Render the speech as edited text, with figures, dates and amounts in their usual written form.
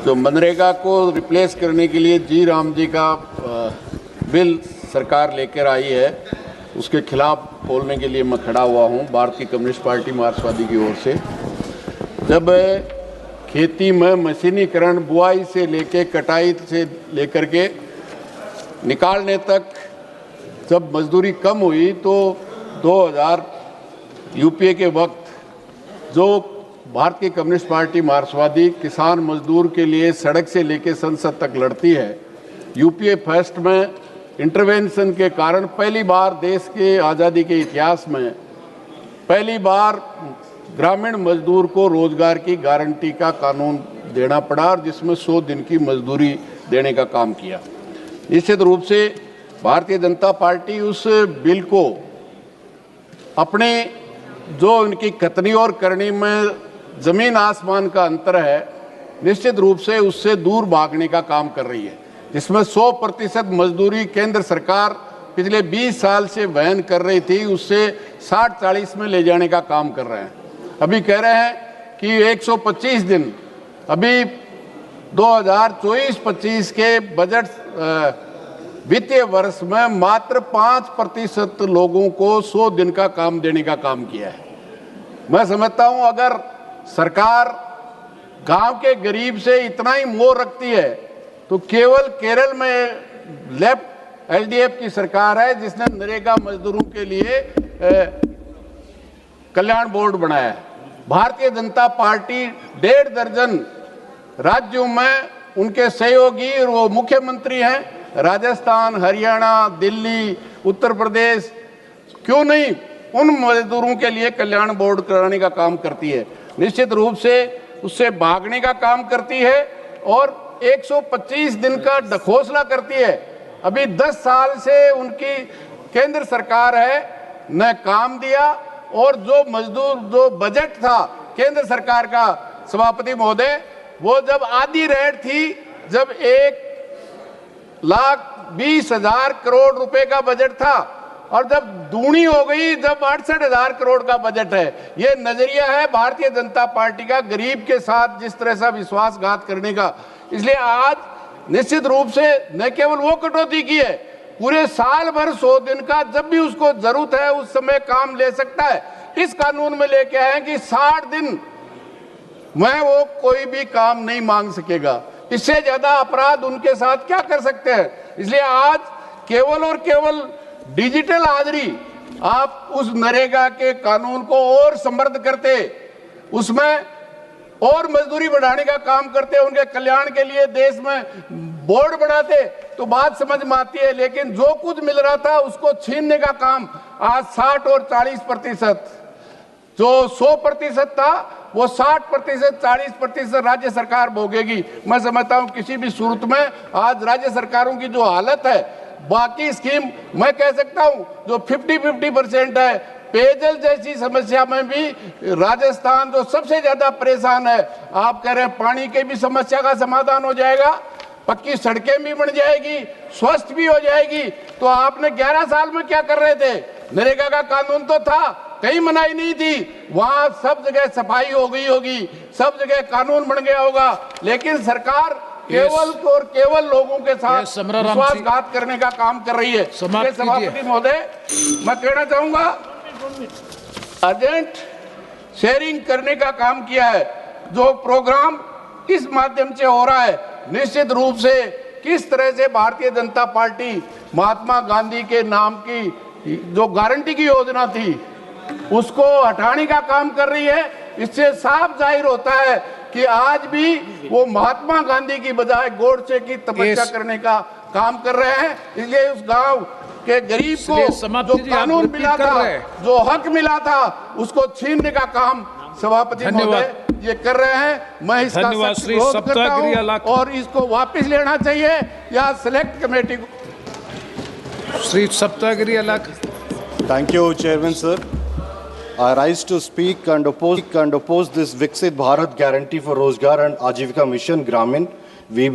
जो मनरेगा को रिप्लेस करने के लिए जी राम जी का बिल सरकार लेकर आई है, उसके खिलाफ बोलने के लिए मैं खड़ा हुआ हूं भारतीय कम्युनिस्ट पार्टी मार्क्सवादी की ओर से। जब खेती में मशीनीकरण, बुआई से लेके कटाई से लेकर के निकालने तक जब मजदूरी कम हुई तो 2000 यूपीए के वक्त जो भारतीय कम्युनिस्ट पार्टी मार्क्सवादी किसान मजदूर के लिए सड़क से लेकर संसद तक लड़ती है, यूपीए फर्स्ट में इंटरवेंशन के कारण पहली बार देश के आज़ादी के इतिहास में पहली बार ग्रामीण मजदूर को रोजगार की गारंटी का कानून देना पड़ा और जिसमें 100 दिन की मजदूरी देने का काम किया। निश्चित रूप से भारतीय जनता पार्टी उस बिल को अपने जो उनकी कथनी और करनी में जमीन आसमान का अंतर है, निश्चित रूप से उससे दूर भागने का काम कर रही है, जिसमें 100% मजदूरी केंद्र सरकार पिछले 20 साल से वहन कर रही थी, उससे 60-40 में ले जाने का काम कर रहे हैं। अभी कह रहे हैं कि 125 दिन, अभी 2024-25 के बजट वित्तीय वर्ष में मात्र 5% लोगों को 100 दिन का काम देने का काम किया है। मैं समझता हूं अगर सरकार गांव के गरीब से इतना ही मोह रखती है तो केवल केरल में लेफ्ट एलडीएफ की सरकार है जिसने नरेगा मजदूरों के लिए कल्याण बोर्ड बनाया है। भारतीय जनता पार्टी 1.5 दर्जन राज्यों में उनके सहयोगी और वो मुख्यमंत्री हैं, राजस्थान, हरियाणा, दिल्ली, उत्तर प्रदेश, क्यों नहीं उन मजदूरों के लिए कल्याण बोर्ड कराने का काम करती है। निश्चित रूप से उससे भागने का काम करती है और 125 दिन का ढकोसला करती है। अभी 10 साल से उनकी केंद्र सरकार है, न काम दिया और जो मजदूर जो बजट था केंद्र सरकार का, सभापति महोदय, वो जब आधी रेट थी, जब 1,20,000 करोड़ रुपए का बजट था और जब दूनी हो गई, जब 68,000 करोड़ का बजट है। ये नजरिया है भारतीय जनता पार्टी का गरीब के साथ जिस तरह से विश्वासघात करने का। इसलिए आज निश्चित रूप से न केवल वो कटौती की है, पूरे साल भर 100 दिन का जब भी उसको जरूरत है उस समय काम ले सकता है। इस कानून में लेके आए कि 60 दिन में वो कोई भी काम नहीं मांग सकेगा। इससे ज्यादा अपराध उनके साथ क्या कर सकते हैं। इसलिए आज केवल और केवल डिजिटल हाजिरी आप उस नरेगा के कानून को और समृद्ध करते, उसमें और मजदूरी बढ़ाने का काम करते, उनके कल्याण के लिए देश में बोर्ड बनाते तो बात समझ में आती है। लेकिन जो कुछ मिल रहा था उसको छीनने का काम आज 60 और 40%, जो 100% था वो 60%, 40% राज्य सरकार भोगेगी। मैं समझता हूं किसी भी सूरत में आज राज्य सरकारों की जो हालत है, बाकी स्कीम मैं कह सकता हूं जो 50-50% है, पेयजल जैसी समस्या में भी राजस्थान जो सबसे ज्यादा परेशान है। आप कह रहे हैं पानी की भी समस्या का समाधान हो जाएगा, पक्की सड़कें भी बन जाएगी, स्वस्थ भी हो जाएगी। तो आपने 11 साल में क्या कर रहे थे? नरेगा का कानून तो था, कहीं मनाही नहीं थी, वहां सब जगह सफाई हो गई होगी, सब जगह कानून बन गया होगा, लेकिन सरकार केवल और केवल लोगों के साथ विश्वासघात करने का काम कर रही है। सभापति महोदय, मैं कहना चाहूंगा अर्जेंट शेयरिंग करने का काम किया है, जो प्रोग्राम इस माध्यम से हो रहा है। निश्चित रूप से किस तरह से भारतीय जनता पार्टी महात्मा गांधी के नाम की जो गारंटी की योजना थी उसको हटाने का काम कर रही है। इससे साफ जाहिर होता है कि आज भी वो महात्मा गांधी की बजाय गोडसे की तपस्या करने का काम कर रहे हैं। इसलिए उस गांव के गरीब को जो कानून मिला था, जो हक मिला था, उसको छीनने का काम सभापति महोदय ये कर रहे हैं। मैं इसका विरोध करता हूं और इसको वापस लेना चाहिए या सिलेक्ट कमेटी को। श्री सप्तागिरी अलग। Thank you, Chairman sir. I rise to speak and oppose this Viksit Bharat Guarantee for Rozgar and Ajivika Mission Gramin